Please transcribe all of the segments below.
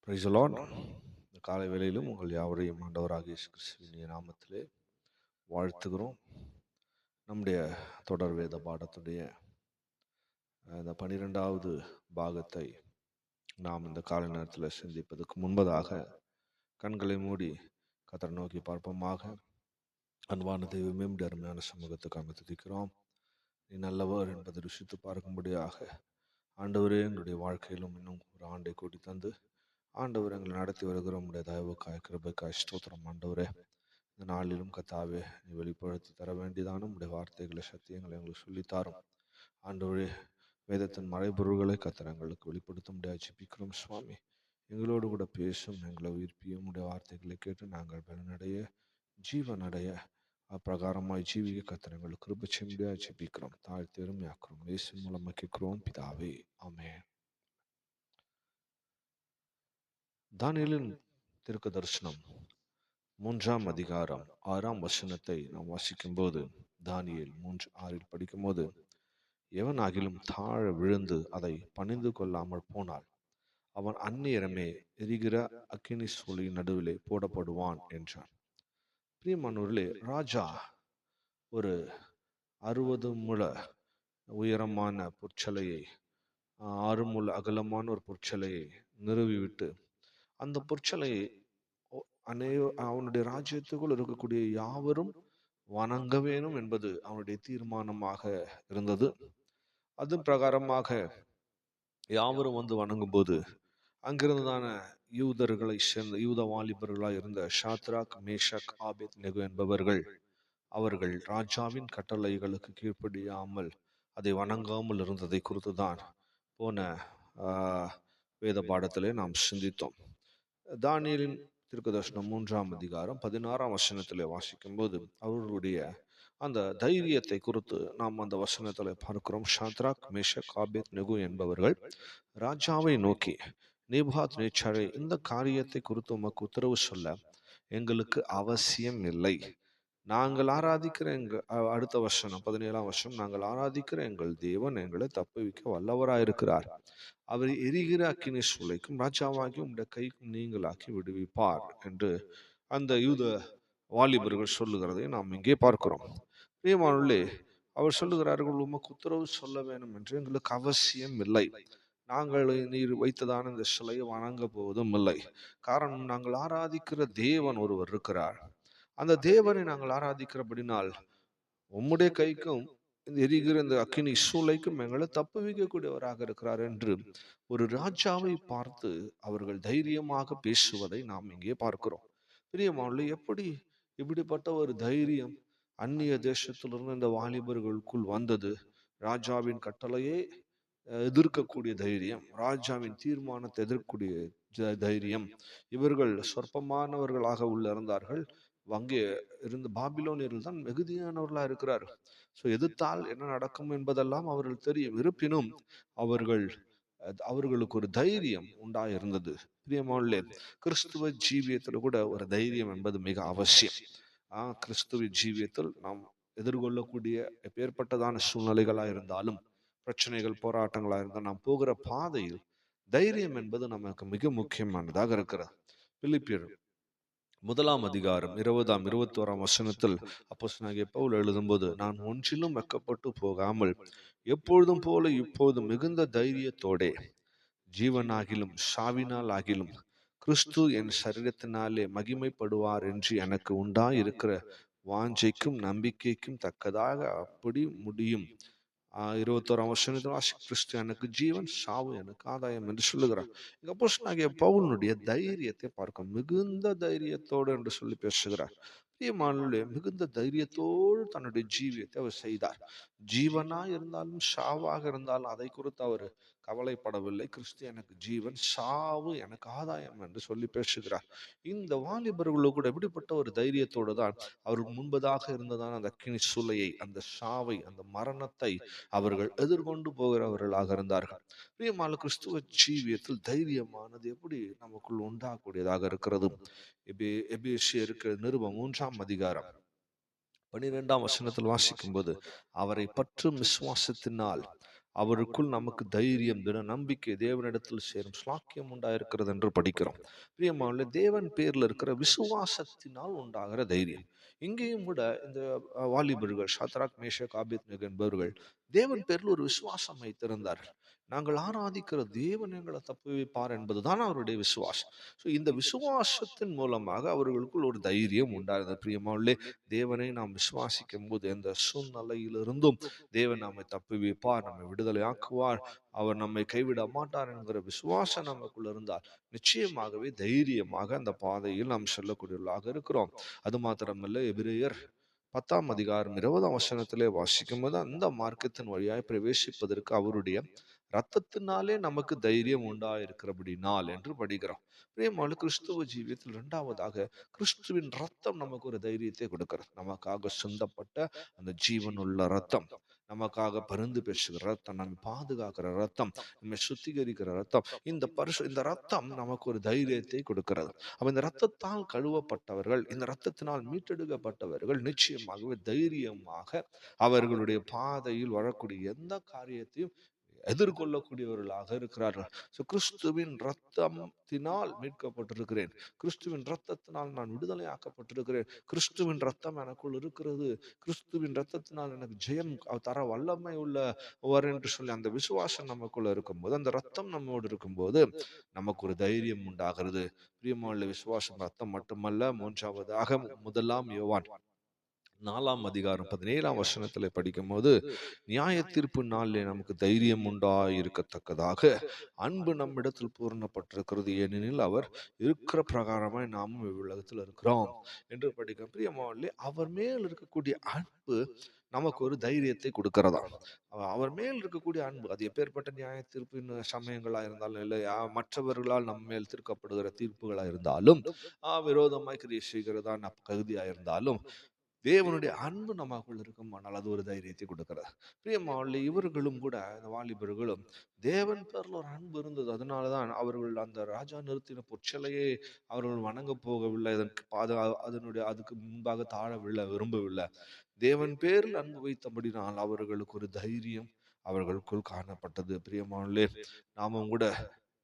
Praise the Lord. இந்த காலை வேளையிலும் உங்கள் யாவரையும் ஆண்டவராகிய இயேசு கிறிஸ்துவின் நாமத்திலே வாழ்த்துகிறோம். நம்முடைய தொடர் வேத பாடத்துடைய இந்த 12வது பாகத்தை நாம் இந்த காலை நேரத்தில் சிந்திப்பதற்கு முன்பதாக கண்களை மூடி கர்த்தரை நோக்கி பார்ப்போமாக. அன்பான தெய்வமே, உம்முடைய அருமையான சமூகத்துக்காக துதிக்கிறோம். நீ நல்லவர் என்பதை ருசித்து பார்க்கும்படியாக ஆண்டவரே எங்களுடைய வாழ்க்கையிலும் இன்னும் ஒரு ஆண்டை கூட்டி தந்து ஆண்டவர் எங்களை நடத்தி வருகிற உடைய தயவுக்காய் கிருபைக்காய் ஸ்தோத்திரம். ஆண்டவரே, இந்த நாளிலும் கத்தாவே நீ வெளிப்படுத்தி தர வேண்டியதான உடைய வார்த்தைகளை சத்தியங்களை எங்களுக்கு சொல்லித்தாரும். ஆண்டவரே, வேதத்தின் மறைபொருள்களை கத்தர் எங்களுக்கு வெளிப்படுத்த முடியாது ஜெபிக்கிறோம் சுவாமி. எங்களோடு கூட பேசும், எங்களை உயிர்ப்பியும் உடைய வார்த்தைகளை கேட்டு நாங்கள் பலனடைய ஜீவனடைய அப்பிரகாரமாய் ஜீவிக கத்தர் எங்களுக்கு கிருபை செய்ய முடியாது ஜெபிக்கிறோம். தாழ்த்தி எருமையாக்கிறோம். இயேசு மூலம் கேட்கிறோம் பிதாவே, ஆமென். தானியேலின் தீர்க்க தரிசனம் 3ஆம் அதிகாரம் 6ஆம் வசனத்தை நாம் வாசிக்கும் போது, தானியேல் 3:6 படிக்கும்போது, எவனாகிலும் தாழ விழுந்து அதை பணிந்து கொள்ளாமல் போனால் அவன் அந்நியரமே எரிகிற அக்கினி சூழி நடுவிலே போடப்படுவான் என்றார். பிரியமானவர்களே, ராஜா ஒரு 60 முழ உயரமான பொற்சலையை, 6 முழ அகலமான ஒரு பொற்சலையை நிறுவிவிட்டு அந்த பொற்சலையை அவனுடைய ராஜ்யத்துக்குள் இருக்கக்கூடிய யாவரும் வணங்க வேணும் என்பது அவனுடைய தீர்மானமாக இருந்தது. அது பிரகாரமாக யாவரும் வந்து வணங்கும் போது அங்கிருந்ததான யூதர்களை சேர்ந்த யூத வாலிபர்களாக இருந்த ஷாத்ராக், மேஷக், ஆபேத் நெகோ என்பவர்கள் அவர்கள் ராஜாவின் கட்டளைகளுக்கு கீழ்ப்படியாமல் அதை வணங்காமல் இருந்ததை குறித்துதான் போன வேத பாடத்திலே நாம் சிந்தித்தோம். தானியேலின் தீர்க்கதரிசனம் 3ஆம் அதிகாரம் 16ஆம் வசனத்திலே வாசிக்கும் போது அவர்களுடைய அந்த தைரியத்தை குறித்து நாம் அந்த வசனத்தில் பார்க்கிறோம். ஷாத்ராக், மேஷக், ஆபேத் நெகோ என்பவர்கள் ராஜாவை நோக்கி, நேபுகாத் நேச்சாரே, இந்த காரியத்தை குறித்து உமக்கு உத்தரவு சொல்ல எங்களுக்கு அவசியம் இல்லை. நாங்கள் ஆராதிக்கிற அடுத்த வசனம் 17ஆம் வசனம், நாங்கள் ஆராதிக்கிற எங்கள் தேவன் எங்களை தப்புவிக்க வல்லவராயிருக்கிறார். அவர் எரிகிற அக்கினி சூளைக்கும் ராஜாவாகி உம்முடைய கைக்கும் நீங்களாக்கி விடுவிப்பார் என்று அந்த யூத வாலிபர்கள் சொல்லுகிறதை நாம் இங்கே பார்க்கிறோம். பிரியமானவர்களே, அவர் சொல்லுகிறார்கள், உமக்கு உத்தரவு சொல்ல வேண்டும் என்று எங்களுக்கு அவசியம் இல்லை. நாங்கள் நீர் வைத்ததான இந்த சிலையை வணங்க போவதும் இல்லை. காரணம், நாங்கள் ஆராதிக்கிற தேவன் ஒருவர் இருக்கிறார். அந்த தேவனை நாங்கள் ஆராதிக்கிறபடினால் உம்முடைய கைக்கும் இந்த எரிகிற இந்த அக்கினி சூளைக்கும் எங்களை தப்புவிக்கக்கூடியவராக இருக்கிறார் என்று ஒரு ராஜாவை பார்த்து அவர்கள் தைரியமாக பேசுவதை நாம் இங்கே பார்க்கிறோம். பிரியமானவர்களே, இப்படிப்பட்ட ஒரு தைரியம் அந்நிய தேசத்திலிருந்து இந்த வாலிபர்களுக்குள் வந்தது? ராஜாவின் கட்டளையே எதிர்க்கக்கூடிய தைரியம், ராஜாவின் தீர்மானத்தை எதிர்க்கக்கூடிய தைரியம். இவர்கள் சொற்பமானவர்களாக உள்ள இருந்தார்கள். அங்கே இருந்த பாபிலோனியர்கள் தான் மிகுதியானவர்களாக இருக்கிறார்கள். எதிர்த்தால் என்ன நடக்கும் என்பதெல்லாம் அவர்கள் தெரியும். இருப்பினும் அவர்களுக்கு ஒரு தைரியம் உண்டாயிருந்தது. பிரியமானவர்களே, கிறிஸ்துவ ஜீவியத்தில் கூட ஒரு தைரியம் என்பது மிக அவசியம். கிறிஸ்துவ ஜீவியத்தில் நாம் எதிர்கொள்ளக்கூடிய எப்பேற்பட்டதான சூழ்நிலைகளாக இருந்தாலும், பிரச்சனைகள், போராட்டங்களாக இருந்தால், நாம் போகிற பாதையில் தைரியம் என்பது நமக்கு மிக முக்கியமானதாக இருக்கிறது. பிலிப்பியர் 1ஆம் அதிகாரம் 20ஆம் 21ஆம் வசனத்தில் அப்போஸ்தலனாகிய பவுல் எழுதும்போது, நான் ஒன்றிலும் வெட்கப்பட்டு போகாமல் எப்பொழுதும் போல இப்போது மிகுந்த தைரியத்தோடே ஜீவனாகிலும் சாவினால் ஆகிலும் கிறிஸ்து என் சரீரத்தினாலே மகிமைப்படுவார் என்று எனக்கு உண்டாயிருக்கிற வாஞ்சைக்கும் நம்பிக்கைக்கும் தக்கதாக அப்படி முடியும். 21ஆம் வசனத்தில் கிறிஸ்து எனக்கு ஜீவன், சாவு எனக்கு ஆதாயம் என்று சொல்லுகிறார். அப்போஸ்தலனாகிய பவுலினுடைய தைரியத்தை பார்க்க, மிகுந்த தைரியத்தோடு என்று சொல்லி பேசுகிறார். பிரியமானவர்களே, மிகுந்த தைரியத்தோடு தன்னுடைய ஜீவியத்தை அவர் செய்தார். ஜீவனா இருந்தாலும் சாவாக இருந்தாலும் அதை குறித்து அவர் கவலைப்படவில்லை. கிறிஸ்து எனக்கு ஜீவன், சாவு எனக்கு ஆதாயம் என்று சொல்லி பேசுகிறார். இந்த வாலிபர்களு கூட எப்படிப்பட்ட ஒரு தைரியத்தோடு தான் அவர்கள் முன்பதாக இருந்ததான அந்த அக்கினி சூளையை, அந்த சாவை, அந்த மரணத்தை அவர்கள் எதிர்கொண்டு போகிறவர்களாக இருந்தார்கள். பிரியமான கிறிஸ்துவ ஜீவியத்தில் தைரியமானது எப்படி நமக்குள் உண்டாகக்கூடியதாக இருக்கிறது? எபேசியருக்கு நிருபம் 3ஆம் அதிகாரம் 12ஆம் வசனத்தில் வாசிக்கும் போது, அவரை பற்றும் விசுவாசத்தினால் அவருக்குள் நமக்கு தைரியம், திட நம்பிக்கை, தேவனிடத்தில் சேரும் ஸ்லாக்கியம் உண்டாயிருக்கிறது என்று படிக்கிறோம். பிரியமானவர்களே, தேவன் பேர்ல இருக்கிற விசுவாசத்தினால் உண்டாகிற தைரியம். இங்கேயும் கூட இந்த வாலிபர்கள் ஷத்ராக், மேஷக், ஆபேத்நேகோ என்பவர்கள் தேவன் பேரில் ஒரு விசுவாசம் வைத்திருந்தார்கள். நாங்கள் ஆராதிக்கிற தேவன் எங்களை தப்புவிப்பார் என்பதுதான் அவருடைய விசுவாசம். ஸோ இந்த விசுவாசத்தின் மூலமாக அவர்களுக்குள் ஒரு தைரியம் உண்டாகிறது. பிரியமானவர்களே, தேவனை நாம் விசுவாசிக்கும் போது எந்த சூழ்நிலையிலிருந்தும் தேவன் நம்மை தப்புவிப்பார், நம்மை விடுதலை ஆக்குவார், அவர் நம்மை கைவிட மாட்டார் என்கிற விசுவாசம் நமக்குள்ள இருந்தால் நிச்சயமாகவே தைரியமாக அந்த பாதையில் நாம் செல்லக்கூடியவர்களாக இருக்கிறோம். அது மாத்திரமல்ல, எபிரேயர் 10 அதிகாரம் 20 வாசிக்கும் போது அந்த மார்க்கத்தின் வழியாய் பிரவேசிப்பதற்கு அவருடைய இரத்தத்தினாலே நமக்கு தைரியம் உண்டாயிருக்கிறபடினால் என்று படிக்கிறோம். பிரியமான கிறிஸ்துவ ஜீவியத்தில் இரண்டாவதாக கிறிஸ்துவின் ரத்தம் நமக்கு ஒரு தைரியத்தை கொடுக்கிறது. நமக்காக சிந்தப்பட்ட அந்த ஜீவனுள்ள ரத்தம், நமக்காக பரிந்து பேசுகிற ரத்தம், நம்மை பாதுகாக்கிற ரத்தம், நம்மை சுத்திகரிக்கிற ரத்தம், இந்த ரத்தம் நமக்கு ஒரு தைரியத்தை கொடுக்கிறது. அப்ப இந்த ரத்தத்தால் கழுவப்பட்டவர்கள், இந்த ரத்தத்தினால் மீட்டெடுக்கப்பட்டவர்கள் நிச்சயமாகவே தைரியமாக அவர்களுடைய பாதையில் வரக்கூடிய எந்த காரியத்தையும் எதிர்கொள்ளக்கூடியவர்களாக இருக்கிறார்கள். ஸோ கிறிஸ்துவின் ரத்தத்தினால் மீட்கப்பட்டிருக்கிறேன், கிறிஸ்துவின் ரத்தத்தினால் நான் விடுதலை ஆக்கப்பட்டிருக்கிறேன், கிறிஸ்துவின் ரத்தம் எனக்குள் இருக்கிறது, கிறிஸ்துவின் ரத்தத்தினால் எனக்கு ஜெயம் தர வல்லமை உள்ளவர் என்று சொல்லி அந்த விசுவாசம் நமக்குள்ள இருக்கும்போது, அந்த ரத்தம் நம்மோடு இருக்கும்போது நமக்கு ஒரு தைரியம் உண்டாகிறது. பிரியமான விசுவாசம் ரத்தம் மட்டுமல்ல. மூன்றாவதாக 1 யோவான் 4 அதிகாரம் 17 படிக்கும் போது, நியாய தீர்ப்பு நாளிலே நமக்கு தைரியம் உண்டாயிருக்கத்தக்கதாக அன்பு நம்மிடத்தில் பூரணப்பட்டிருக்கிறது, ஏனெனில் அவர் இருக்கிற பிரகாரமாய் நாமும் இவ்வுலகத்தில் இருக்கிறோம் என்று படிக்கிறோம். பிரியமானவர்களே, அவர் மேல் இருக்கக்கூடிய அன்பு நமக்கு ஒரு தைரியத்தை கொடுக்கிறதா. அவர் மேல் இருக்கக்கூடிய அன்பு, அது எப்பேற்பட்ட நியாய தீர்ப்பின் சமயங்களா இருந்தாலும், இல்லை மற்றவர்களால் நம்ம மேல் தீர்க்கப்படுகிற தீர்ப்புகளா இருந்தாலும், விரோதமாய் கிரியை செய்கிறதா கருதியா இருந்தாலும், தேவனுடைய அன்பு நமக்குள் இருக்கும். ஆனால் அது ஒரு தைரியத்தை கொடுக்கிறது. பிரியமானவர்களே, இவர்களும் கூட, இந்த வாலிபர்களும் தேவன் பேர்ல ஒரு அன்பு இருந்தது. அதனாலதான் அவர்கள் அந்த ராஜா நிறுத்தின பொற்சிலையை அவர்கள் வணங்க போகவில்லை, அதுக்கு முன்பாக தாழ விரும்பவில்லை. தேவன் பேரில் அன்பு வைத்தபடினால் அவர்களுக்கு ஒரு தைரியம் அவர்களுக்குள் காணப்பட்டது. பிரியமானவர்களே, நாமும் கூட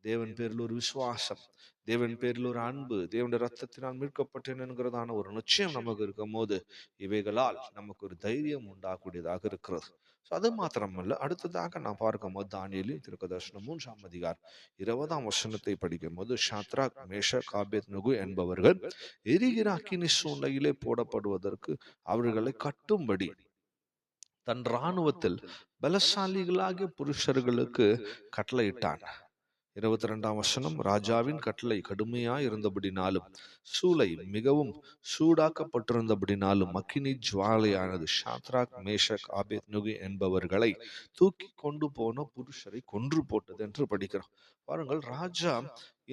தேவன் பேரில் ஒரு விசுவாசம், தேவன் பேரில் ஒரு அன்பு, தேவனுடைய ரத்தத்தினால் மீட்கப்பட்டேன் என்கிறதான ஒரு நிச்சயம் நமக்கு இருக்கும் போது இவைகளால் நமக்கு ஒரு தைரியம் உண்டாகக்கூடியதாக இருக்கிறது. அது மாத்திரமல்ல, அடுத்ததாக நான் பார்க்கும் போது தானியேலின் தீர்க்கதரிசனம் 3 அதிகாரம் 20 படிக்கும் போது, ஷத்ராக், மேஷக், ஆபேத்நேகோ என்பவர்கள் எரிகிற அக்கினி சூளையிலே போடப்படுவதற்கு அவர்களை கட்டும்படி தன் இராணுவத்தில் பலசாலிகளாகிய புருஷர்களுக்கு கட்டளையிட்டான். 22 ராஜாவின் கட்டளை கடுமையாய் இருந்தபடினாலும் சூளை மிகவும் சூடாக்கப்பட்டிருந்தபடினாலும் அக்கினி ஜுவாலையானது ஷாத்ராக், மேஷக், ஆபேத்நேகோ என்பவர்களை தூக்கி கொண்டு போன புருஷரை கொன்று போட்டது என்று படிக்கிறோம். பாருங்கள், ராஜா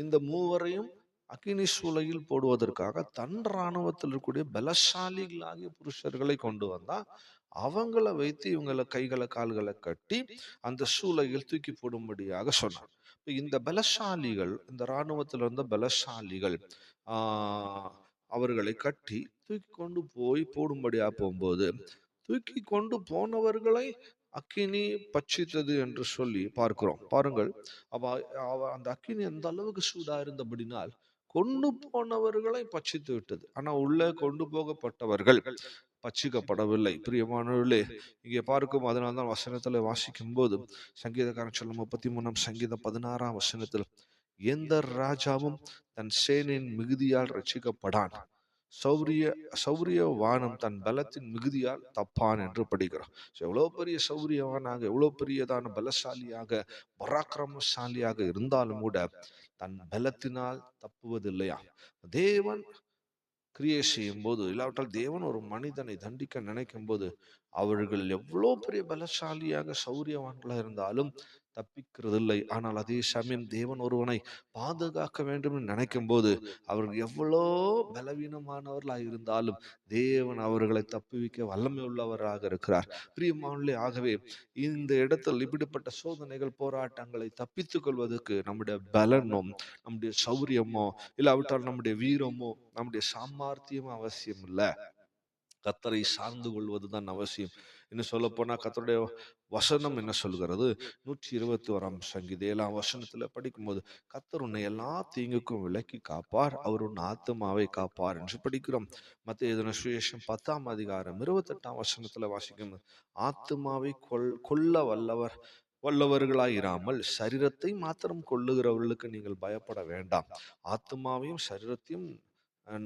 இந்த மூவரையும் அக்கினி சூளையில் போடுவதற்காக தன் இராணுவத்தில் இருக்கக்கூடிய பலசாலிகளாகிய புருஷர்களை கொண்டு வந்தா, அவங்கள வைத்து இவங்களை கைகளை கால்களை கட்டி அந்த சூளையில் தூக்கி போடும்படியாக சொன்னார். இந்த பலசாலிகள், இந்த இராணுவத்தில் இருந்த பலசாலிகள் அவர்களை கட்டி தூக்கி கொண்டு போய் போடும்படியா போகும்போது, தூக்கி கொண்டு போனவர்களை அக்கினி பட்சித்தது என்று சொல்லி பார்க்கிறோம். பாருங்கள், அந்த அக்கினி எந்த அளவுக்கு சூடா இருந்தபடினால் கொண்டு போனவர்களை பட்சித்து விட்டது. ஆனா உள்ளே கொண்டு போகப்பட்டவர்கள் பட்சிக்கப்படவில்லை. பிரியமானவர்களே, இங்கே பார்க்கும், அதனால்தான் வசனத்துல வாசிக்கும் போது சங்கீதக்காரன் சொல்லும் 33 சங்கீதம் 16 எந்த ராஜாவும் தன் சேனையின் மிகுதியால் ரட்சிக்கப்படான், சௌரியவானம் தன் பலத்தின் மிகுதியால் தப்பான் என்று படிக்கிறோம். எவ்வளவு பெரிய சௌரியவானாக, எவ்வளவு பெரியதான பலசாலியாக, பராக்கிரமசாலியாக இருந்தாலும் கூட தன் பலத்தினால் தப்புவதில்லையா. தேவன் கிரியை செய்யும் போது, இல்லாவிட்டால் தேவன் ஒரு மனிதனை தண்டிக்க நினைக்கும் போது, அவர்கள் எவ்வளோ பெரிய பலசாலியாக சௌரியவான்களா இருந்தாலும் தப்பிக்கிறதில்லை. ஆனால் அதே சமயம் தேவன் ஒருவனை பாதுகாக்க வேண்டும் என்று நினைக்கும் போது, அவர்கள் எவ்வளோ பலவீனமானவர்களாக இருந்தாலும் தேவன் அவர்களை தப்புவிக்க வல்லமை உள்ளவராக இருக்கிறார். பிரியமானவர்களே, ஆகவே இந்த இடத்தில் இப்படிப்பட்ட சோதனைகள், போராட்டங்களை தப்பித்துக் கொள்வதற்கு நம்முடைய பலனும், நம்முடைய சௌரியமோ, இல்லாவிட்டால் நம்முடைய வீரமோ, நம்முடைய சாமர்த்தியமோ அவசியம் இல்லை. கர்த்தரை சார்ந்து கொள்வதுதான் அவசியம். இன்னும் சொல்ல போனா கர்த்தருடைய வசனம் என்ன சொல்கிறது? 121 சங்கீதம் 7 படிக்கும்போது, கர்த்தர் உன்னை எல்லா தீங்குக்கும் விலக்கி காப்பார், அவர் உன் ஆத்துமாவை காப்பார் என்று படிக்கிறோம். மத்தேயு எழுதின சுவிசேஷம் 10 அதிகாரம் 28 வாசிக்கும், ஆத்துமாவை கொல்ல வல்லவர்களாயிராமல் சரீரத்தை மாத்திரம் கொல்லுகிறவர்களுக்கு நீங்கள் பயப்பட வேண்டாம். ஆத்துமாவையும் சரீரத்தையும்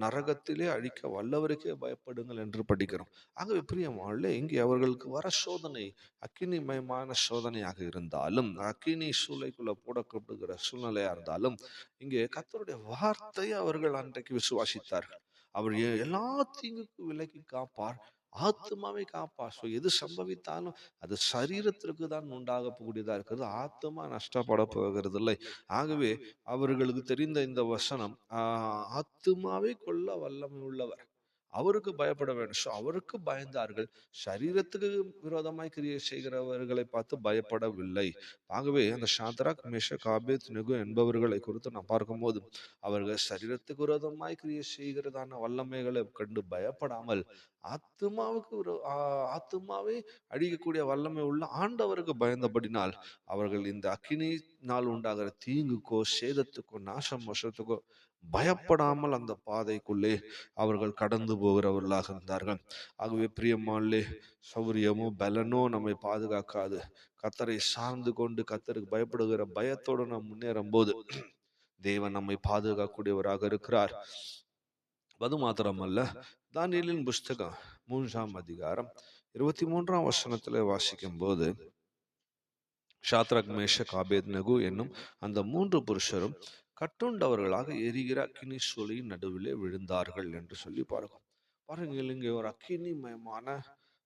நரகத்திலே அழிக்க வல்லவருக்கே பயப்படுங்கள் என்று படிக்கிறோம். ஆகவே பிரியமானவர்களே, இங்கே அவர்களுக்கு வர சோதனை அக்கினிமயமான சோதனையாக இருந்தாலும், அக்கினி சூளைக்குள்ள போடப்படுகிற சூழ்நிலையா இருந்தாலும், இங்கே கர்த்தருடைய வார்த்தையை அவர்கள் அன்றைக்கு விசுவாசித்தார்கள். அவர் எல்லா தீங்குக்கும் விலக்கி காப்பார், ஆத்துமாவை காப்பார். எது சம்பவித்தாலும் அது சரீரத்திற்கு தான் உண்டாக கூடியதா இருக்கிறது, ஆத்துமா நஷ்டப்பட போகிறது இல்லை. ஆகவே அவர்களுக்கு தெரிந்த இந்த வசனம், ஆத்துமாவை கொல்ல வல்லமை உள்ளவர், அவருக்கு பயப்பட வேண்டும். அவருக்கு பயந்தார்கள், சரீரத்துக்கு விரோதமாய் கிரியை செய்கிறவர்களை பார்த்து பயப்படவில்லை. ஆகவே அந்த சாத்ராக் மேஷக் ஆபேத்நேகோ என்பவர்களை குறித்து நாம் பார்க்கும்போது, அவர்கள் சரீரத்துக்கு விரோதமாய் கிரியை செய்கிறதான வல்லமைகளை கண்டு பயப்படாமல், ஆத்துமாவுக்கு ஆத்துமாவை அழிக்கக்கூடிய வல்லமை உள்ள ஆண்டவருக்கு பயந்தபடினால், அவர்கள் இந்த அக்கினியினால் உண்டாகிற தீங்குக்கோ சேதத்துக்கோ நாச மோசத்துக்கோ பயப்படாமல் அந்த பாதைக்குள்ளே அவர்கள் கடந்து போகிறவர்களாக இருந்தார்கள். ஆகவே பிரியமானே, சௌரியமோ பலனோ நம்மை பாதுகாக்காது. கர்த்தரை சார்ந்து கொண்டு கர்த்தருக்கு பயப்படுகிற பயத்தோடு நாம் முன்னேறும் போது தேவன் நம்மை பாதுகாக்கக்கூடியவராக இருக்கிறார். அது மாத்திரமல்ல, தானியேலின் புஸ்தகம் 3 அதிகாரம் 23 வாசிக்கும் போது, ஷாத்ராக் மேஷக் ஆபேத்நேகோ என்னும் அந்த 3 புருஷரும் கட்டுண்டவர்களாக எரிகிற அக்கினி சூளையின் நடுவிலே விழுந்தார்கள் என்று சொல்லி பார்க்கும். பாருங்கள், இங்கே ஒரு அக்கினிமயமான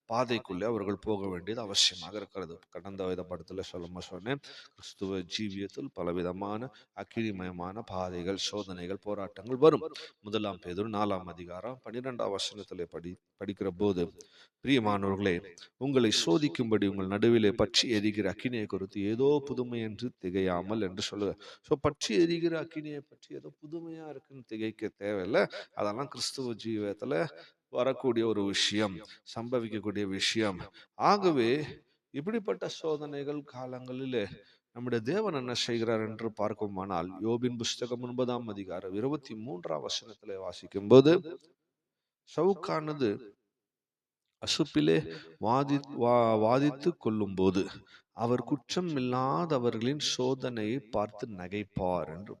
பாதைக்குள்ளே அவர்கள் போக வேண்டியது அவசியமாக இருக்கிறது. கடந்த வித படத்துல சொன்னேன், கிறிஸ்துவ ஜீவியத்தில் பலவிதமான அக்கினிமயமான பாதைகள், சோதனைகள், போராட்டங்கள் வரும். 1 பேதுரு 4 அதிகாரம் 12 படிக்கிற போது, பிரியமானவர்களே, உங்களை சோதிக்கும்படி உங்கள் நடுவிலே பற்றி எரிகிற அக்கினியை குறித்து ஏதோ புதுமை என்று திகையாமல் என்று சொல்லுவார். பற்றி எரிகிற அக்கினியை பற்றி ஏதோ புதுமையா இருக்குன்னு திகைக்க தேவையில்லை. அதெல்லாம் கிறிஸ்துவ ஜீவியத்துல வரக்கூடிய ஒரு விஷயம், சம்பவிக்கக்கூடிய விஷயம். ஆகவே இப்படிப்பட்ட சோதனைகள் காலங்களிலே நம்முடைய தேவன் என்ன செய்கிறார் என்று பார்க்குமானால், யோபின் புஸ்தகம் 9 அதிகாரம் 23 வாசிக்கும் போது, சவுக்கானது அசுப்பிலே வாதித்து கொள்ளும் போது அவர் குற்றம் இல்லாதவர்களின் சோதனையை பார்த்து நகைப்பார் என்று.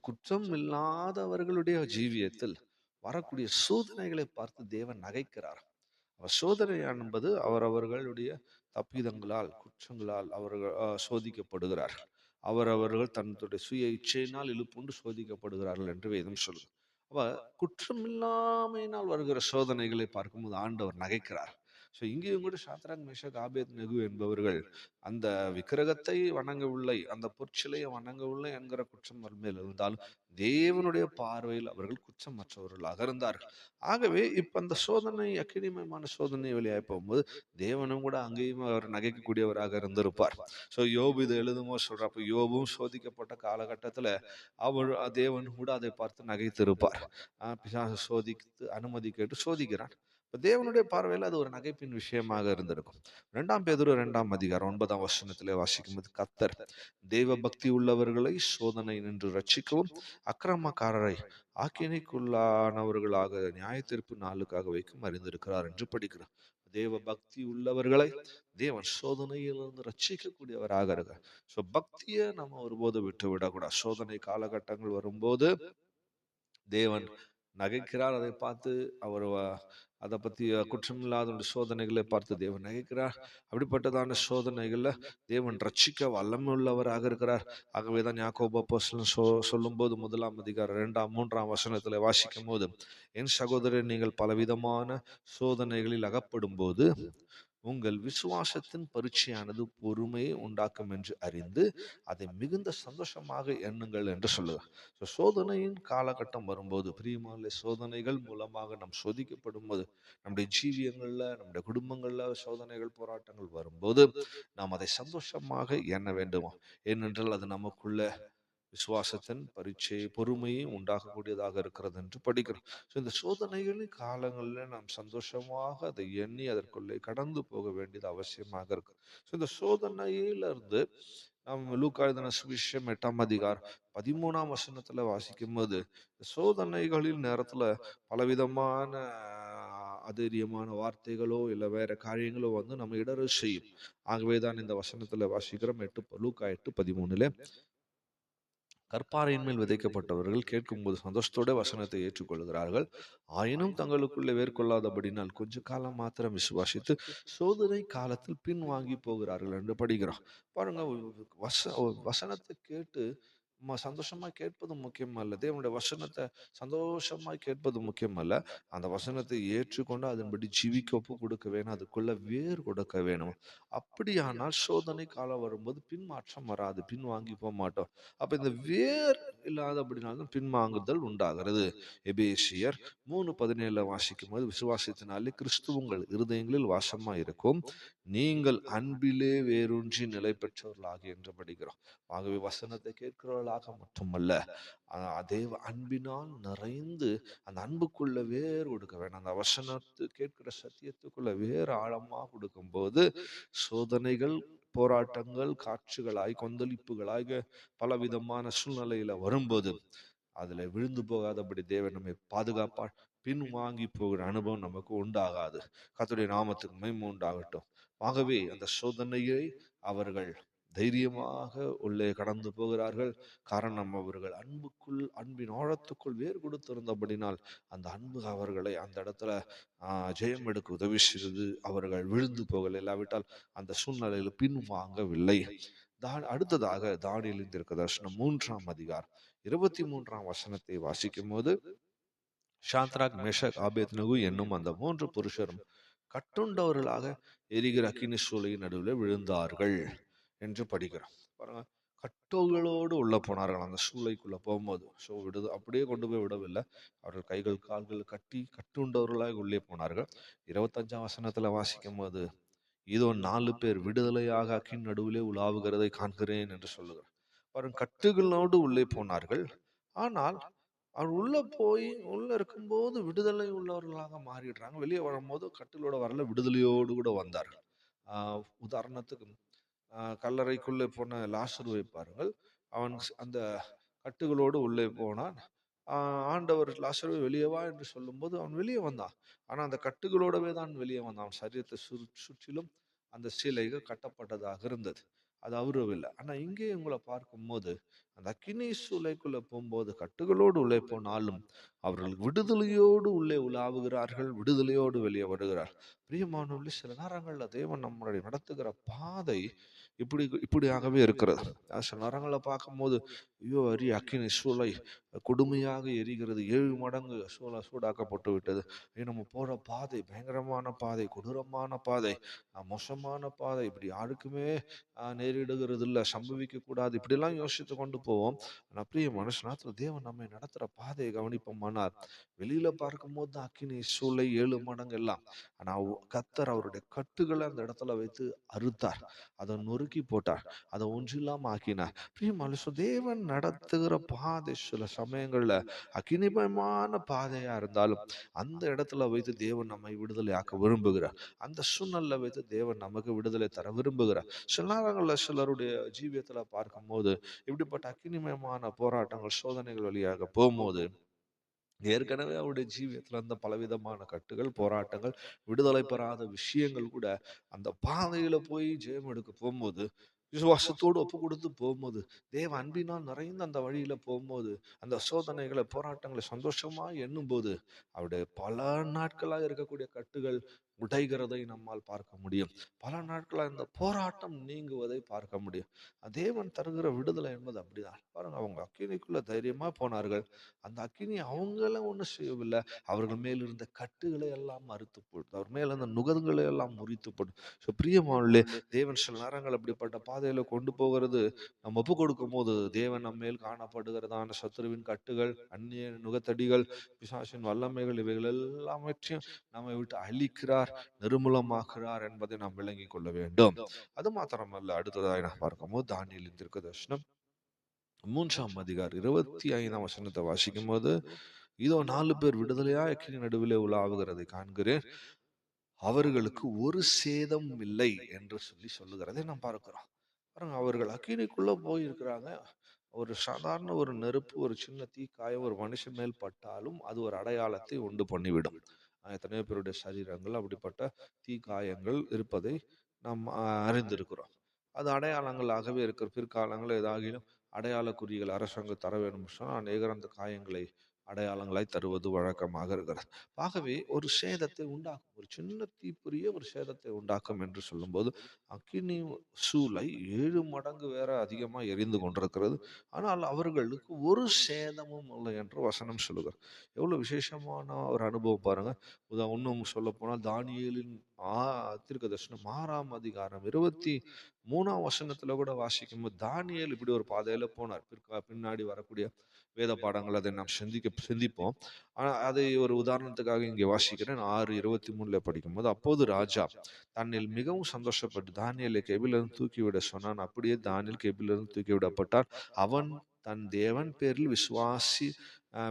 குற்றம் இல்லாதவர்களுடைய ஜீவியத்தில் வரக்கூடிய சோதனைகளை பார்த்து தேவன் நகைக்கிறார். சோதனை என்பது அவரவர்களுடைய தப்பிதங்களால், குற்றங்களால் அவர்கள் சோதிக்கப்படுகிறார். அவரவர்கள் தன்னுடைய சுய இச்சையினால் இழுப்புண்டு சோதிக்கப்படுகிறார்கள் என்று வேதம் சொல்லும். அப்ப குற்றமில்லாமையினால் வருகிற சோதனைகளை பார்க்கும்போது ஆண்டவர் நகைக்கிறார். இங்கேயும் கூட சாத்ராக் மேஷக் ஆபேத்நேகோ என்பவர்கள் அந்த விக்கிரகத்தை வணங்கவில்லை, அந்த பொற்சிலையை வணங்கவில்லை என்கிற குற்றம் மேல் இருந்தாலும் தேவனுடைய பார்வையில் அவர்கள் குற்றமற்றவர்களாக இருந்தார்கள். ஆகவே இப்ப அந்த சோதனை, அக்கினிமயமான சோதனை வழியாய் போகும்போது தேவனும் கூட அங்கேயும் அவர் நகைக்கக்கூடியவராக இருந்திருப்பார். யோபு இதை எழுதுமோ சொல்றப்ப, யோபும் சோதிக்கப்பட்ட காலகட்டத்துல அவர் தேவன் கூட அதை பார்த்து நகைத்திருப்பார். பிசாசு சோதித்து அனுமதி கேட்டு சோதிக்கிறான். தேவனுடைய பார்வையில் அது ஒரு நகைப்பின் விஷயமாக இருந்திருக்கும். 2 பேதுரு 2 அதிகாரம் 9 வாசிக்கும் போது, கர்த்தர் தெய்வ பக்தி உள்ளவர்களை சோதனை நின்று ரட்சிக்கவும், அக்கிரமக்காரரை ஆக்கினைக்குள்ளானவர்களாக நியாய தீர்ப்பு நாளுக்காக வைக்கும் அறிந்திருக்கிறார் என்று படிக்கிறார். தேவ பக்தி உள்ளவர்களை தேவன் சோதனையிலிருந்து ரட்சிக்கக்கூடியவராக இருக்கார். பக்தியை நம்ம ஒருபோது விட்டு விடக்கூடாது. சோதனை காலகட்டங்கள் வரும்போது தேவன் நகைக்கிறார். அதை பார்த்து அவர் அதை பற்றி குற்றமில்லாத சோதனைகளை பார்த்து தேவன் நகைக்கிறார். அப்படிப்பட்டதான சோதனைகள்ல தேவன் ரட்சிக்க வல்லமை உள்ளவராக இருக்கிறார். ஆகவேதான் யாக்கோபு அப்போஸ்தலன் சொல்லும் போது 1 அதிகாரம் 2, 3 வாசிக்கும் போது, என் சகோதரர், நீங்கள் பலவிதமான சோதனைகளில் அகப்படும் போது உங்கள் விசுவாசத்தின் பரீட்சையானது பொறுமையை உண்டாக்கும் என்று அறிந்து அதை மிகுந்த சந்தோஷமாக எண்ணுங்கள் என்று சொல்லுவார். சோதனையின் காலகட்டம் வரும்போது, பிரியமான சோதனைகள் மூலமாக நாம் சோதிக்கப்படும் போது, நம்முடைய ஜீவியங்கள்ல, நம்முடைய குடும்பங்கள்ல சோதனைகள், போராட்டங்கள் வரும்போது நாம் அதை சந்தோஷமாக எண்ண வேண்டுமா? ஏனென்றால் அது நமக்குள்ள விசுவாசத்தின் பரீட்சை பொறுமையை உண்டாக்கக்கூடியதாக இருக்கிறது என்று படிக்கிறோம். ஸோ இந்த சோதனைகளின் காலங்களில் நாம் சந்தோஷமாக அதை எண்ணி அதற்குள்ளே கடந்து போக வேண்டியது அவசியமாக இருக்கு. ஸோ இந்த சோதனையிலிருந்து நாம் லூக்கா எழுதின சுவிசேஷம் 8 அதிகாரம் 13 வாசிக்கும் போது சோதனைகளின் நேரத்துல பலவிதமான அதீரியமான வார்த்தைகளோ இல்லை வேற காரியங்களோ வந்து நம்ம இடற செய்யும். ஆகவேதான் இந்த வசனத்துல வாசிக்கிறோம். லூக்கா 8:13 கற்பாறையின் மேல் விதைக்கப்பட்டவர்கள் கேட்கும்போது சந்தோஷத்தோட வசனத்தை ஏற்றுக்கொள்கிறார்கள். ஆயினும் தங்களுக்குள்ளே வேர்கொள்ளாதபடினால் கொஞ்ச காலம் மாத்திரம் விசுவாசித்து சோதனை காலத்தில் பின் வாங்கி போகிறார்கள் என்று படிக்கிறோம். பாருங்க, வச வசனத்தை கேட்டு சந்தோஷமா கேட்பது முக்கியம் அல்ல. தேவனுடைய வசனத்தை சந்தோஷமாய் கேட்பது முக்கியம் அல்ல. அந்த வசனத்தை ஏற்றுக்கொண்டு அதன்படி ஜீவிக்க ஒப்பு கொடுக்க வேணும். அதுக்குள்ள வேர் கொடுக்க வேணும். அப்படியானால் சோதனை காலம் வரும்போது பின்மாற்றம் வராது, பின் வாங்கி போக மாட்டோம். அப்ப இந்த வேர் இல்லாத அப்படின்னாலும் பின்வாங்குதல் உண்டாகிறது. எபேசியர் 3:17 வாசிக்கும் போது விசுவாசத்தினாலே கிறிஸ்து உங்கள் இருதயங்களில் வாசமா இருக்கும், நீங்கள் அன்பிலே வேரூன்றி நிலை பெற்றவர்களாக என்று படிக்கிறோம். ஆகவே வசனத்தை கேட்கிறவர்களாக மட்டுமல்ல, தேவ அன்பினால் நிறைந்து அந்த அன்புக்குள்ள வேர் கொடுக்க வேணும். அந்த வசனத்தை கேட்கிற சத்தியத்துக்குள்ள வேறு ஆழமா கொடுக்கும் போது சோதனைகள், போராட்டங்கள், காட்சிகளாய், கொந்தளிப்புகளாக பலவிதமான சூழ்நிலையில வரும்போது அதுல விழுந்து போகாதபடி தேவன் நம்மை பாதுகாப்பார். பின் வாங்கி போகிற அனுபவம் நமக்கு உண்டாகாது. கர்த்தருடைய நாமத்துக்கு மகிமை உண்டாகட்டும். ஆகவே அந்த சோதனையை அவர்கள் தைரியமாக உள்ளே கடந்து போகிறார்கள். காரணம், அவர்கள் அன்பின் ஆழத்துக்குள் வேர் கொடுத்திருந்தபடினால் அந்த அன்பு அவர்களை அந்த இடத்துல ஜெயம் எடுக்க உதவி செய்தது. அவர்கள் விழுந்து போகல, இல்லாவிட்டால் அந்த சூழ்நிலையில் பின் வாங்கவில்லை. அடுத்ததாக தானியேலின் தீர்க்கதரிசனம் 3 அதிகாரம் 23 வாசிக்கும் போது ஷாத்ராக், மேஷக், ஆபேத்நேகோ என்னும் அந்த 3 புருஷரும் கட்டுண்டவர்களாக எரிகிற அக்கினி சூளையின் நடுவில் விழுந்தார்கள் என்று படிக்கிறோம். பாருங்க, கட்டுகளோடு உள்ள போனார்கள் அந்த சூளைக்குள்ள போகும்போது. ஸோ அப்படியே கொண்டு போய் விடவில்லை. அவர்கள் கைகள் கால்கள் கட்டி கட்டுண்டவர்களாக உள்ளே போனார்கள். 25 வாசிக்கும் போது இதோ 4 பேர் விடுதலையாக அக்கின் நடுவிலே உலாவுகிறதை காண்கிறேன் என்று சொல்லுகிறார். பாருங்க, கட்டுகளோடு உள்ளே போனார்கள். ஆனால் அவர் உள்ள இருக்கும்போது விடுதலை உள்ளவர்களாக மாறிடுறாங்க. வெளியே வரும்போது கட்டிலோட வரல, விடுதலையோடு கூட வந்தார்கள். உதாரணத்துக்கு கல்லறைக்குள்ளே போன லாசருவை பாருங்கள். அவன் அந்த கட்டுகளோடு உள்ளே போனான். ஆண்டவர் லாசருவை வெளியே வா என்று சொல்லும்போது அவன் வெளியே வந்தான். ஆனா அந்த கட்டுகளோடவே தான் வெளியே வந்தான். அவன் சரீரத்தை சுற்றிலும் அந்த சிலைகள் கட்டப்பட்டதாக இருந்தது. அது அவுரவில்லை. ஆனா இங்கே உங்களை பார்க்கும்போது அந்த அக்கினி சூளைக்குள்ள போகும்போது கட்டுகளோடு உள்ளே போனாலும் அவர்கள் விடுதலையோடு உள்ளே உலாவுகிறார்கள், விடுதலையோடு வெளியே வருகிறார். பிரியமானவர்களே, சில நேரங்கள்ல தேவன் நம்மளுடைய நடத்துகிற பாதை இப்படியாகவே இருக்கிறது. சில நேரங்களில் பார்க்கும்போது ஐயோ அக்கினி சூளை கொடுமையாக எரிகிறது, 7 மடங்கு சூடாக்கப்பட்டு விட்டது. நம்ம போற பாதை பயங்கரமான பாதை, கொடூரமான பாதை, மோசமான பாதை, இப்படி யாருக்குமே நேரிடுகிறது இல்லை, சம்பவிக்க கூடாது, இப்படிலாம் யோசித்து கொண்டு போவோம். ஆனா பிரிய மனுஷனாத்துல தேவன் நம்மை நடத்துற பாதையை கவனிப்போமானால் வெளியில பார்க்கும்போது தான் அக்கினி சூளை 7 மடங்கு எல்லாம். ஆனா கர்த்தர் அவருடைய கட்டுகளை அந்த இடத்துல வைத்து அறுத்தார், அதை நொறுக்கி போட்டார், அதை ஒன்றில்லாம ஆக்கினார். பிரிய மனுஷன் தேவன் நடத்துகிற பாதை சில சமயங்கள்ல அக்கினிமயமான பாதையா இருந்தாலும் அந்த இடத்துல வைத்து தேவன் நம்மை விடுதலை ஆக்க விரும்புகிறார். அந்த சூழ்நிலை வைத்து தேவன் நமக்கு விடுதலை தர விரும்புகிறார். சில நேரங்கள்ல சிலருடைய ஜீவியத்துல பார்க்கும்போது இப்படிப்பட்ட அக்கினிமயமான போராட்டங்கள், சோதனைகள் வழியாக போகும்போது ஏற்கனவே அவருடைய ஜீவியத்துல இருந்த பலவிதமான கட்டுகள், போராட்டங்கள், விடுதலை பெறாத விஷயங்கள் கூட அந்த பாதையில போய் ஜெயம் எடுக்க போகும்போது, விசுவாசத்தோடு ஒப்பு கொடுத்து போகும்போது, தேவ அன்பினால் நிறைந்த அந்த வழியில போகும்போது, அந்த சோதனைகளை, போராட்டங்களை சந்தோஷமா எண்ணும்போது அவருடைய பல நாட்களாக இருக்கக்கூடிய கட்டுகள் உடைகிறதை நம்மால் பார்க்க முடியும். பல நாட்களாக இந்த போராட்டம் நீங்குவதை பார்க்க முடியும். தேவன் தருகிற விடுதலை என்பது அப்படிதான். பாருங்க, அவங்க அக்கினிக்குள்ள தைரியமா போனார்கள். அந்த அக்கினி அவங்கள ஒன்றும் செய்யவில்லை. அவர்கள் மேல் இருந்த கட்டுகளை எல்லாம் மறுத்து போட்டு, அவர் மேல் இருந்த நுகங்களை எல்லாம் முறித்து போட்டு. ஸோ பிரியமானவர்களே, தேவன் சில நேரங்கள் அப்படிப்பட்ட பாதையில கொண்டு போகிறது நம்ம ஒப்பு கொடுக்கும் போது தேவன் நம்ம மேல் காணப்படுகிறதான சத்துருவின் கட்டுகள், அந்நிய நுகத்தடிகள், பிசாசின் வல்லமைகள், இவைகள் எல்லாவற்றையும் நம்மை விட்டு அழிக்கிறார், நிர்மூலமாக்குறார் என்பதை நாம் விளங்கிக் கொள்ள வேண்டும். அது மாத்திரமல்ல, அடுத்ததாக நான் பார்க்கும்போது தானியேலின் தீர்க்கதரிசனம் 3 25 வசனத்தை வாசிக்கும் போது, இதோ 4 பேர் விடுதலையாய் அக்கினி நடுவிலே உலாவுகிறதை காண்கிறேன், அவர்களுக்கு ஒரு சேதம் இல்லை என்று சொல்லுகிறதை நாம் பார்க்கிறோம். பாருங்க, அவர்கள் அக்கினிக்குள்ள போயிருக்கிறாங்க. ஒரு சாதாரண ஒரு நெருப்பு, ஒரு சின்ன தீக்காயம் ஒரு மனுஷன் மேல் பட்டாலும் அது ஒரு அடையாளத்தை உண்டு பண்ணிவிடும். எத்தனையோ பேருடைய சரீரங்கள் அப்படிப்பட்ட தீக்காயங்கள் இருப்பதை நாம் அறிந்திருக்கிறோம். அது அடையாளங்களாகவே இருக்கிற பிற்காலங்களில் ஏதாகிலும் அடையாள குறிகள் அரசாங்கம் தர வேண்டும் சொன்னால் அநேகர் அந்த காயங்களை அடையாளங்களாய் தருவது வழக்கமாக இருக்கிறது. ஆகவே ஒரு சேதத்தை உண்டாக்கும், ஒரு சின்ன தீப்பொறியே ஒரு சேதத்தை உண்டாக்கும் என்று சொல்லும்போது, அக்கினி சூளை 7 மடங்கு வேற அதிகமாக எரிந்து கொண்டிருக்கிறது. ஆனால் அவர்களுக்கு ஒரு சேதமும் இல்லை என்று வசனம் சொல்லுகிறது. எவ்வளவு விசேஷமான ஒரு அனுபவம் பாருங்க. இன்னும் சொல்ல போனால் தானியேலின் தீர்க்கதரிசனம் 6 அதிகாரம் 23 கூட வாசிக்கும் போது தானியேல் இப்படி ஒரு பாதையில போனார். பின்னாடி வரக்கூடிய வேத பாடங்கள் அதை நாம் சிந்திப்போம். ஆனால் அதை ஒரு உதாரணத்துக்காக இங்கே வாசிக்கிறேன். 6:23 படிக்கும்போது, அப்போது ராஜா தன்னில் மிகவும் சந்தோஷப்பட்டு தானியேலை கெபிலிருந்து தூக்கிவிட சொன்னான். அப்படியே தானியேல் கெபிலிருந்து தூக்கிவிடப்பட்டார். அவன் தன் தேவன் பேரில்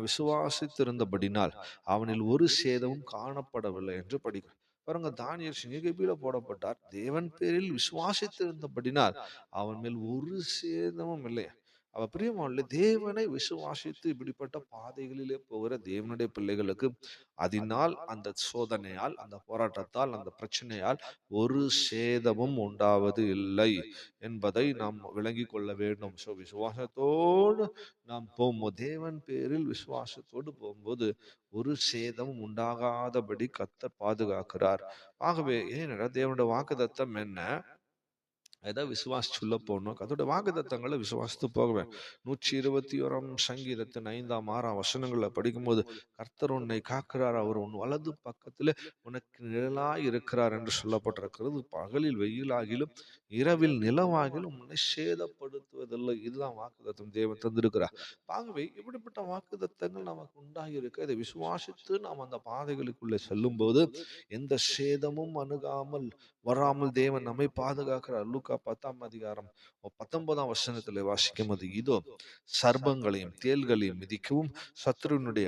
விசுவாசித்திருந்தபடினால் அவனில் ஒரு சேதமும் காணப்படவில்லை என்று படிக்கிறோம். பாருங்க, தானியேல் சிங்கக்கெபியில போடப்பட்டார். தேவன் பேரில் விசுவாசித்திருந்தபடினால் அவன் மேல் ஒரு சேதமும் இல்லை. அவ பிரியமானவர்களே, தேவனை விசுவாசித்து இப்படிப்பட்ட பாதைகளிலே போகிற தேவனுடைய பிள்ளைகளுக்கு அதனால், அந்த சோதனையால், அந்த போராட்டத்தால், அந்த பிரச்சனையால் ஒரு சேதமும் உண்டாவது இல்லை என்பதை நாம் விளங்கி கொள்ள வேண்டும். விசுவாசத்தோடு நாம் போகும்போது, தேவன் பேரில் விசுவாசத்தோடு போகும்போது ஒரு சேதமும் உண்டாகாதபடி கர்த்தர் பாதுகாக்கிறார். ஆகவே ஏனென்றால் தேவனுடைய வாக்குத்தத்தம் என்ன? ஏதோ விசுவாசிச்சுள்ள போகணும். அதோட வாக்குத்தத்தங்களை விசுவாசித்து போவேன். 121 சங்கீதத்தின் 5-6 படிக்கும்போது, கர்த்தர் உன்னை காக்கிறார், அவர் உன் வலது பக்கத்தில் உனக்கு நிழலாய் இருக்கிறார் என்று சொல்லப்பட்டிருக்கிறது. பகலில் வெயிலாகிலும் இரவில் நிலவாகிலும் உன்னை சேதப்படுத்துவதில்லை. இதுதான் வாக்குத்தத்தம் தேவன் தந்திருக்கிறார். ஆகவே இப்படிப்பட்ட வாக்குத்தத்தங்கள் நமக்கு உண்டாகி இருக்க இதை விசுவாசித்து நாம் அந்த பாதைகளுக்குள்ளே செல்லும் போது எந்த சேதமும் அணுகாமல் வராமல் தேவன் நம்மை பாதுகாக்கிறார். லூக்கா 10 19 வாசிக்கும் போது, இதோ சர்ப்பங்களையும் தேள்களையும் மிதிக்கவும் சத்ருவினுடைய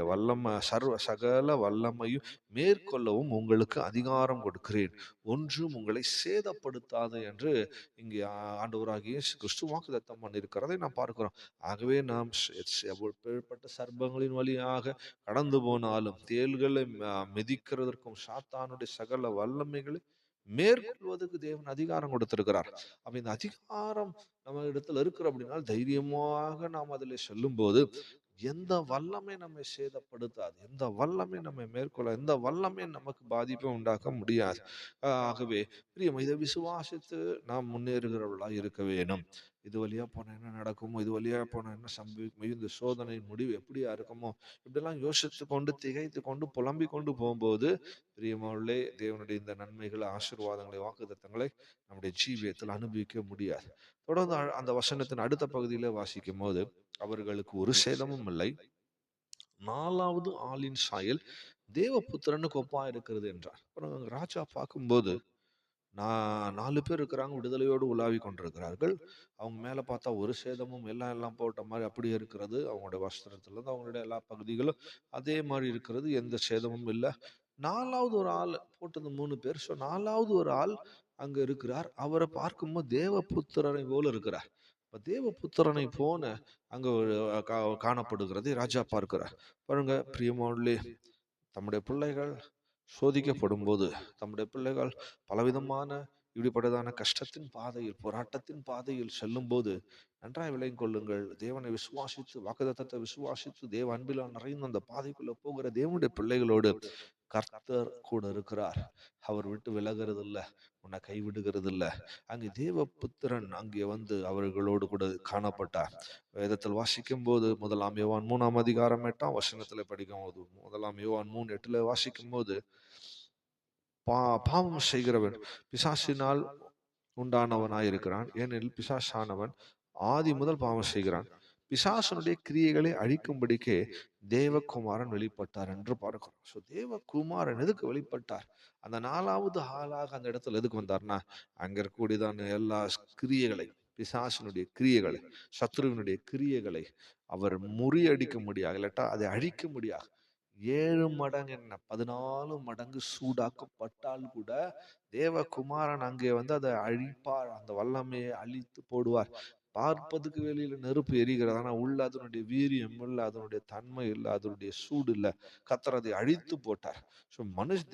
சகல வல்லமையும் மேற்கொள்ளவும் உங்களுக்கு அதிகாரம் கொடுக்கிறேன், ஒன்றும் உங்களை சேதப்படுத்தாது என்று இங்கே ஆண்டவராகிய இயேசு கிறிஸ்து வாக்குத்தத்தம் பண்ணியிருக்கிறதை நாம் பார்க்கிறோம். ஆகவே நாம் எப்பேற்பட்ட சர்ப்பங்களின் வழியாக கடந்து போனாலும் தேள்களை மிதிக்கிறதற்கும் சாத்தானுடைய சகல வல்லமைகளை மேற்கொள்வதற்கு தேவன் அதிகாரம் கொடுத்திருக்கிறார். அப்ப இந்த அதிகாரம் நம்ம இடத்துல இருக்கிற அப்படின்னா தைரியமாக நாம் அதில் செல்லும் போது எந்த வல்லமை நம்மை சேதப்படுத்தாது, எந்த வல்லமை நம்மை மேற்கொள்ள, எந்த வல்லமை நமக்கு பாதிப்பை உண்டாக்க முடியாது. ஆகவே பிரியம், இதை விசுவாசித்து நாம் முன்னேறுகிறவர்களாக இருக்க வேணும். இது வழியா போனா என்ன நடக்குமோ, இது வழியா போனா என்ன சம்பவிக்குமோ, இந்த சோதனையின் முடிவு எப்படியா இருக்குமோ, இப்படிலாம் யோசித்து கொண்டு திகைத்து கொண்டு புலம்பிக் கொண்டு போகும்போது பிரியமானவர்களே, தேவனுடைய இந்த நன்மைகளை, ஆசீர்வாதங்களை, வாக்குத்தத்தங்களை நம்முடைய ஜீவியத்தில் அனுபவிக்க முடியாது. தொடர்ந்து அந்த வசனத்தின் அடுத்த பகுதியிலே வாசிக்கும் போது, அவர்களுக்கு ஒரு சேதமும் இல்லை, 4வது ஆளின் சாயல் தேவபுத்திரனுக்கு ஒப்பா இருக்கிறது என்றார். அப்புறம் ராஜா பார்க்கும்போது 4 பேர் இருக்கிறாங்க, விடுதலையோடு உலாவி கொண்டிருக்கிறார்கள். அவங்க மேல பார்த்தா ஒரு சேதமும் எல்லாம் போட்ட மாதிரி அப்படியே இருக்கிறது. அவங்களுடைய வஸ்திரத்துல இருந்து அவங்களுடைய எல்லா பகுதிகளும் அதே மாதிரி இருக்கிறது, எந்த சேதமும் இல்லை. 4வது ஒரு ஆள் போட்டது 3 பேர். 4வது ஒரு ஆள் அங்க இருக்கிறார். அவரை பார்க்கும்போது தேவபுத்திரனை போல இருக்கிறார். இப்ப தேவபுத்திரனை போன அங்க ஒரு காணப்படுகிறதை ராஜா பார்க்கிறார். பாருங்க பிரியமானவர்களே, தம்முடைய பிள்ளைகள் சோதிக்கப்படும் போது, தம்முடைய பிள்ளைகள் பலவிதமான இப்படிப்பட்டதான கஷ்டத்தின் பாதையில், போராட்டத்தின் பாதையில் செல்லும் போது நன்றாய் விளங்கிக் கொள்ளுங்கள். தேவனை விசுவாசித்து, வாக்குத்தத்தத்தை விசுவாசித்து, தேவ அன்பில் நிறைந்த அந்த பாதைக்குள்ள போகிற தேவனுடைய பிள்ளைகளோடு கர்த்தர் கூட இருக்கிறார். அவர் விட்டு விலகிறது இல்லை, உன்னை கைவிடுகிறது இல்லை. அங்கே தேவ புத்திரன் அங்கே வந்து அவர்களோடு கூட காணப்பட்டார். வேதத்தில் வாசிக்கும் போது 1 யோவான் 3 அதிகாரம் 8 படிக்கும் போது, 1 யோவான் 3:8 வாசிக்கும் போது, பாவம் செய்கிறவன் பிசாசினால் உண்டானவனாயிருக்கிறான். ஏனெனில் பிசாசானவன் ஆதி முதல் பாவம் செய்கிறான். பிசாசனுடைய கிரியைகளை அழிக்கும்படிக்கே தேவகுமாரன் வெளிப்பட்டார் என்று பார்க்கிறோம். ஸோ தேவகுமாரன் எதுக்கு வெளிப்பட்டார்? அந்த 4வது ஆளாக அந்த இடத்துல எதுக்கு வந்தார்னா, அங்க இருக்கக்கூடியதான எல்லா கிரியைகளை, பிசாசினுடைய கிரியைகளை, சத்ருவினுடைய கிரியைகளை அவர் முறியடிக்க முடியாது, இல்லாட்டா அதை அழிக்க முடியாது. 7 மடங்கு என்ன, 14 மடங்கு சூடாக்கப்பட்டால் கூட தேவகுமாரன் அங்கே வந்து அதை அழிப்பார். அந்த வல்லமையை அழித்து போடுவார். பார்ப்பதுக்கு வெளியில நெருப்பு எரிகிறது, ஆனா உள்ள அதனுடைய வீரியம் இல்ல, அதனுடைய தன்மை இல்ல, அதனுடைய சூடு இல்ல. கர்த்தர் அதை அழித்து போட்டார். ஸோ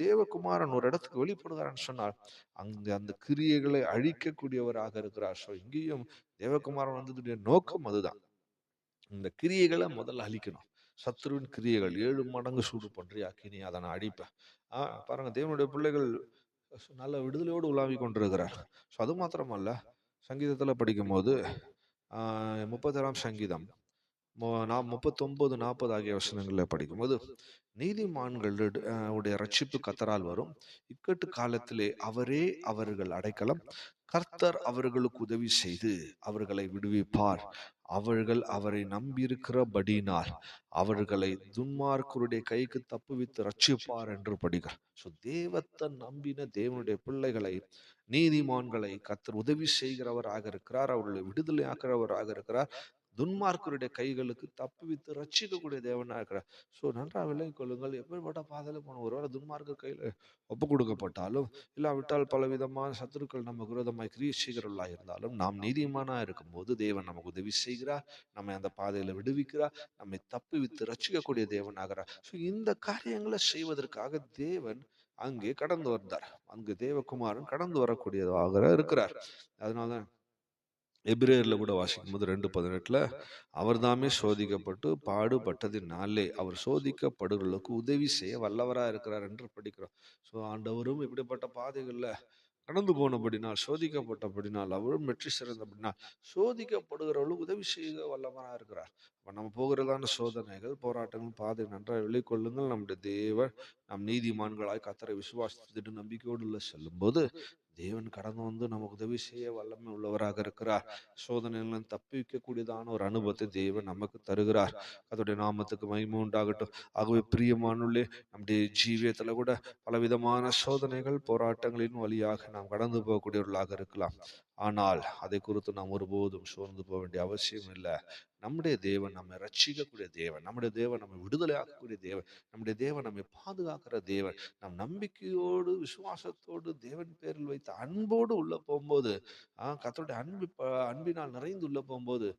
தேவகுமாரன் ஒரு இடத்துக்கு வெளிப்படுகிறான்னு சொன்னால் அங்க அந்த கிரியைகளை அழிக்கக்கூடியவராக இருக்கிறார். ஸோ இங்கேயும் தேவகுமாரன் வந்ததுடைய நோக்கம் அதுதான். இந்த கிரியைகளை முதல்ல அழிக்கணும். சத்ருவின் கிரியைகள் 7 மடங்கு சூடு பண்றியா அக்கினி, அதை நான் அழிப்பேன். பாருங்க, தேவனுடைய பிள்ளைகள் நல்ல விடுதலையோடு உலாவிக் கொண்டிருக்கிறார். ஸோ அது மாத்திரமல்ல, சங்கீதத்துல படிக்கும்போது 37ஆம் சங்கீதம் 39, 40 ஆகிய வசனங்களில் படிக்கும்போது, நீதிமான்கள் உடைய ரட்சிப்பு கர்த்தரால் வரும், இக்கட்டு காலத்திலே அவரே அவர்கள் அடைக்கலம், கர்த்தர் அவர்களுக்கு உதவி செய்து அவர்களை விடுவிப்பார், அவர்கள் அவரை நம்பியிருக்கிறபடியினால் அவர்களை துன்மார்க்கருடைய கைக்கு தப்புவித்து ரட்சிப்பார் என்று படிக்கிறார். ஸோ தேவத்தை நம்பின தேவனுடைய பிள்ளைகளை, நீதிமான்களை கர்த்தர் உதவி செய்கிறவராக இருக்கிறார், அவர்களை விடுதலை ஆக்கிறவராக இருக்கிறார், துன்மார்க்கருடைய கைகளுக்கு தப்புவித்து ரட்சிக்கக்கூடிய தேவனாக இருக்கிறார். ஸோ நன்றாக விளங்கிக் கொள்ளுங்கள். எப்படிப்பட்ட பாதையில போன ஒருவேளை துன்மார்க்க கையில் ஒப்பு கொடுக்கப்பட்டாலும், இல்லாவிட்டால் பலவிதமான சத்துருக்கள் நமக்கு விரோதமாய் கிரியை செய்கிறவர்களாக இருந்தாலும், நாம் நீதிமானா இருக்கும்போது தேவன் நமக்கு உதவி செய்கிறார், நம்மை அந்த பாதையில விடுவிக்கிறார், நம்மை தப்புவித்து ரட்சிக்கக்கூடிய தேவனாகிறார். ஸோ இந்த காரியங்களை செய்வதற்காக தேவன் அங்கே கடந்து வந்தார். அங்கு தேவகுமாரன் கடந்து வரக்கூடியதாக இருக்கிறார். அதனால எபிரேயர்ல கூட வாசிக்கும் போது 2:18 அவர் தாமே சோதிக்கப்பட்டு பாடுபட்டதினாலே அவர் சோதிக்கப்படுகளுக்கு உதவி செய்ய வல்லவராக இருக்கிறார் என்று படிக்கிறோம். ஸோ ஆண்டவரும் இப்படிப்பட்ட பாதைகள்ல கடந்து போனபடினால், சோதிக்கப்பட்டபடினால், அவரும் வெற்றி சிறந்தபடினால், சோதிக்கப்படுகிறவர்களுக்கு உதவி செய்ய வல்லவராக இருக்கிறார். அப்ப நம்ம போகிறதான சோதனைகள், போராட்டங்கள், பாதை நன்றாக விளைக்கொள்ளுங்கள். நம்முடைய தேவன் நம் நீதிமான்களாய் கர்த்தரை விசுவாசித்துட்டு நம்பிக்கையோடு செல்லும் போது தேவன் கடந்து வந்து நமக்கு உதவி செய்ய வல்லமை உள்ளவராக இருக்கிறார். சோதனைகளும் தப்பிக்கக்கூடியதான ஒரு அனுபவத்தை தேவன் நமக்கு தருகிறார். அதோடைய நாமத்துக்கு மகிமை உண்டாகட்டும். ஆகவே பிரியமானுள்ளே, நம்முடைய ஜீவியத்துல கூட பலவிதமான சோதனைகள், போராட்டங்களின் வழியாக நாம் கடந்து போகக்கூடியவர்களாக இருக்கலாம். ஆனால் அதை குறித்து நாம் ஒருபோதும் சோர்ந்து போக வேண்டிய அவசியம் இல்லை. நம்முடைய தேவன் நம்மை ரட்சிக்கக்கூடிய தேவன், நம்முடைய தேவன் நம்மை விடுதலை ஆக்கக்கூடிய தேவன், நம்முடைய தேவன் நம்மை பாதுகாக்கிற தேவன். நம் நம்பிக்கையோடு விசுவாசத்தோடு தேவன் பேரில் வைத்த அன்போடு உள்ள போகும்போது, கர்த்தருடைய அன்பினால் நிறைந்து உள்ள போகும்போது,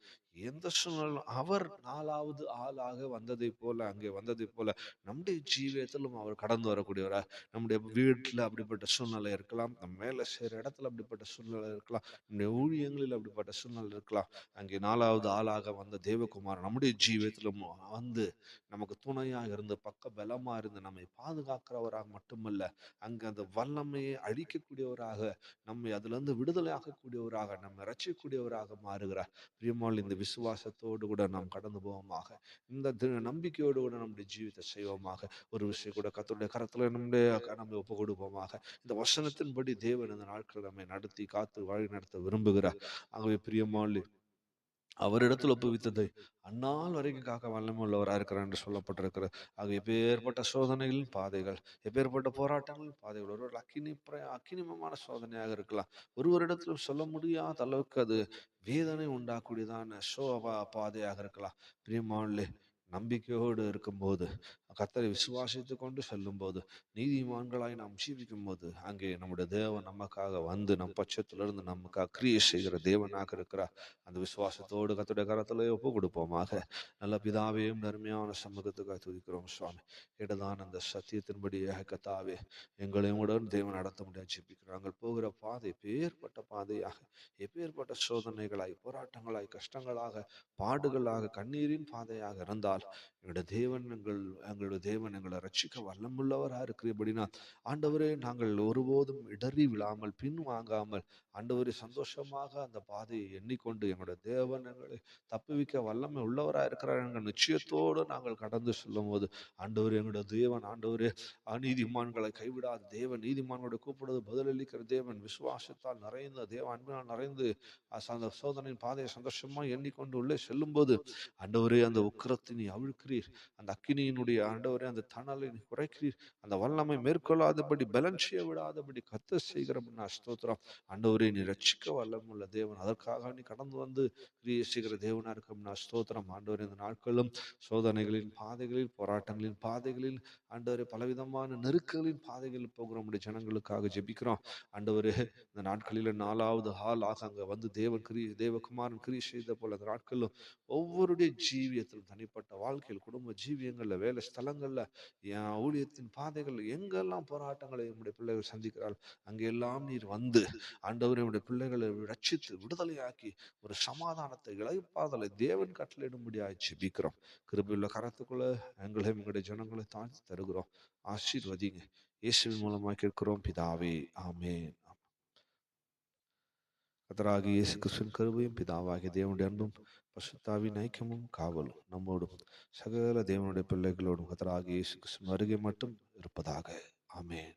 எந்த சூழ்நிலும் அவர் 4வது ஆளாக வந்ததை போல, அங்கே வந்ததை போல நம்முடைய ஜீவியத்திலும் அவர் கடந்து வரக்கூடியவரா. நம்முடைய வீட்டில் அப்படிப்பட்ட சூழ்நிலை இருக்கலாம், நம்ம வேலை செய்கிற இடத்துல அப்படிப்பட்ட சூழ்நிலை இருக்கலாம், நம்முடைய ஊழியங்களில் அப்படிப்பட்ட சூழ்நிலை இருக்கலாம். அங்கே 4வது ஆளாக வந்த தேவகுமார் நம்முடைய ஜீவியத்திலும் வந்து நமக்கு துணையாக இருந்து, பக்க பலமா இருந்து, நம்மை பாதுகாக்கிறவராக மட்டுமல்ல, அங்கு அந்த வல்லமையை அழிக்கக்கூடியவராக, நம்மை அதுல இருந்து விடுதலை ஆக்கக்கூடியவராக, நம்மை ரட்சிக்கக்கூடியவராக மாறுகிறார். பிரியமால் இந்த விசுவாசத்தோடு கூட நாம் கடந்து போவோமாக, இந்த நம்பிக்கையோடு கூட நம்முடைய ஜீவித்தை செய்வோமாக. ஒரு விஷயம் கூட கர்த்தருடைய கரத்துல நம்ம ஒப்பு கொடுப்போமாக. இந்த வசனத்தின்படி தேவன் இந்த நாட்கள் நம்மை நடத்தி காத்து வழி நடத்த விரும்புகிறார். ஆகவே பிரியமால் அவரிடத்தில் ஒப்புவித்ததை அந்நாள் வரைக்கும் காக்க வல்லமை உள்ளவராக இருக்கிறார் என்று சொல்லப்பட்டிருக்கிறது. ஆக எப்பேற்பட்ட சோதனைகளின் பாதைகள், எப்பேற்பட்ட போராட்டங்களின் பாதைகள், ஒரு அக்கினிமமான சோதனையாக இருக்கலாம், ஒருவரிடத்திலும் சொல்ல முடியாத அளவுக்கு அது வேதனை உண்டாக்கூடியதான பாதையாக இருக்கலாம். பிரியமானே, நம்பிக்கையோடு இருக்கும்போது, கர்த்தரை விசுவாசித்து கொண்டு செல்லும் போது, நீதிமான்களாய் நாம் ஜீவிக்கும் போது, அங்கே நம்முடைய தேவன் நமக்காக வந்து நம் பட்சத்திலிருந்து நமக்காக கிரியை செய்கிற தேவனாக இருக்கிறார். அந்த விசுவாசத்தோடு கர்த்தருடைய கரத்திலே ஒப்பு கொடுப்போமாக. நல்ல பிதாவையும் நன்மையான சமூகத்துக்காக துதிக்கிறோம் சுவாமி. இடதான் அந்த சத்தியத்தின்படியாக கர்த்தாவே எங்களையும் உடன் தேவன் நடத்த முடியாது ஜெபிக்கிறோம். நாங்கள் போகிற பாதை எப்பேற்பட்ட பாதையாக, எப்பேற்பட்ட சோதனைகளாய், போராட்டங்களாய், கஷ்டங்களாக, பாடுகளாக, கண்ணீரின் பாதையாக இருந்தால், எங்களுடைய தேவன் எங்களுடைய தேவன் எங்களை ரட்சிக்க வல்லமுள்ளவராக இருக்கிறபடினா, ஆண்டவரே, நாங்கள் ஒருபோதும் இடறி விழாமல், பின் வாங்காமல், ஆண்டவரே, சந்தோஷமாக அந்த பாதையை எண்ணிக்கொண்டு எங்களுடைய தேவன் எங்களை தப்புவிக்க வல்லமை உள்ளவராக இருக்கிறார் என்ற நிச்சயத்தோடு நாங்கள் கடந்து செல்லும் போது, ஆண்டவரே, எங்களுடைய தேவன், ஆண்டவரே, நீதிமான்களை கைவிடாத தேவன், நீதிமான்களுடைய கூப்பிடுவது பதிலளிக்கிற தேவன், விசுவாசத்தால் நிறைந்த தேவன், அன்பினால் நிறைந்து அந்த சோதனையின் பாதையை சந்தோஷமா எண்ணிக்கொண்டு உள்ளே செல்லும் போது, ஆண்டவரே, அந்த உக்கிரத்தின் அவிழ்க்கிறீர். அந்த அக்கினியினுடைய ஆண்டவரே அந்த தணலை நீ குறைக்கிறீர். அந்த வல்லமை மேற்கொள்ளாதபடி பலன் செய்ய விடாதபடி கத்த செய்கிற ஸ்தோத்திரம். ஆண்டவரே நீ ரட்சிக்க வல்லமுள்ள தேவன். அதற்காக நீ கடந்து வந்து கிரியை செய்கிற தேவனா இருக்கும் ஸ்தோத்திரம். ஆண்டவரே இந்த நாட்களும் சோதனைகளின் பாதைகளில், போராட்டங்களின் பாதைகளில், ஆண்டவரே பலவிதமான நெருக்கங்களின் பாதைகளில் போகிற நம்முடைய ஜனங்களுக்காக ஜெபிக்கிறோம். ஆண்டவரே இந்த நாட்களில் 4வது ஆளாக அங்க வந்து தேவகுமாரன் கிரியை செய்த போல அந்த நாட்களிலும் ஒவ்வொருடைய ஜீவியத்திலும், தனிப்பட்ட வாழ்க்கையில், குடும்ப ஜீவியங்கள்ல, வேலை ஸ்தலங்கள்ல, என் ஊழியத்தின் பாதைகள் எங்கெல்லாம் போராட்டங்களை நம்முடைய பிள்ளைகள் சந்திக்கிறாள் அங்கெல்லாம் நீர் வந்து ஆண்டவரே நம்முடைய பிள்ளைகளை ரட்சித்து விடுதலையாக்கி ஒரு சமாதானத்தை இளைப்பாதலை தேவன் கட்டளையிடும்படியாய் ஜெபிக்கிறோம். கிருபையுள்ள கரத்துக்குள்ள எங்களையும் எங்களுடைய ஜனங்களை தாழ்த்தி தருகிறோம். ஆசீர்வதிங்க. இயேசுவின் மூலமாக கேட்கிறோம் பிதாவே, ஆமென். கர்த்தராகிய இயேசு கிறிஸ்துவின் கிருபையும் பிதாவாகிய தேவனுடைய அன்பும் பரிசுத்தாவின் ஐக்கியமும் காவலும் நம்மோடும் சகல தேவனுடைய பிள்ளைகளோடும் கர்த்தராகிய இயேசு கிறிஸ்துவின் வருகை மட்டும் இருப்பதாக. ஆமென்.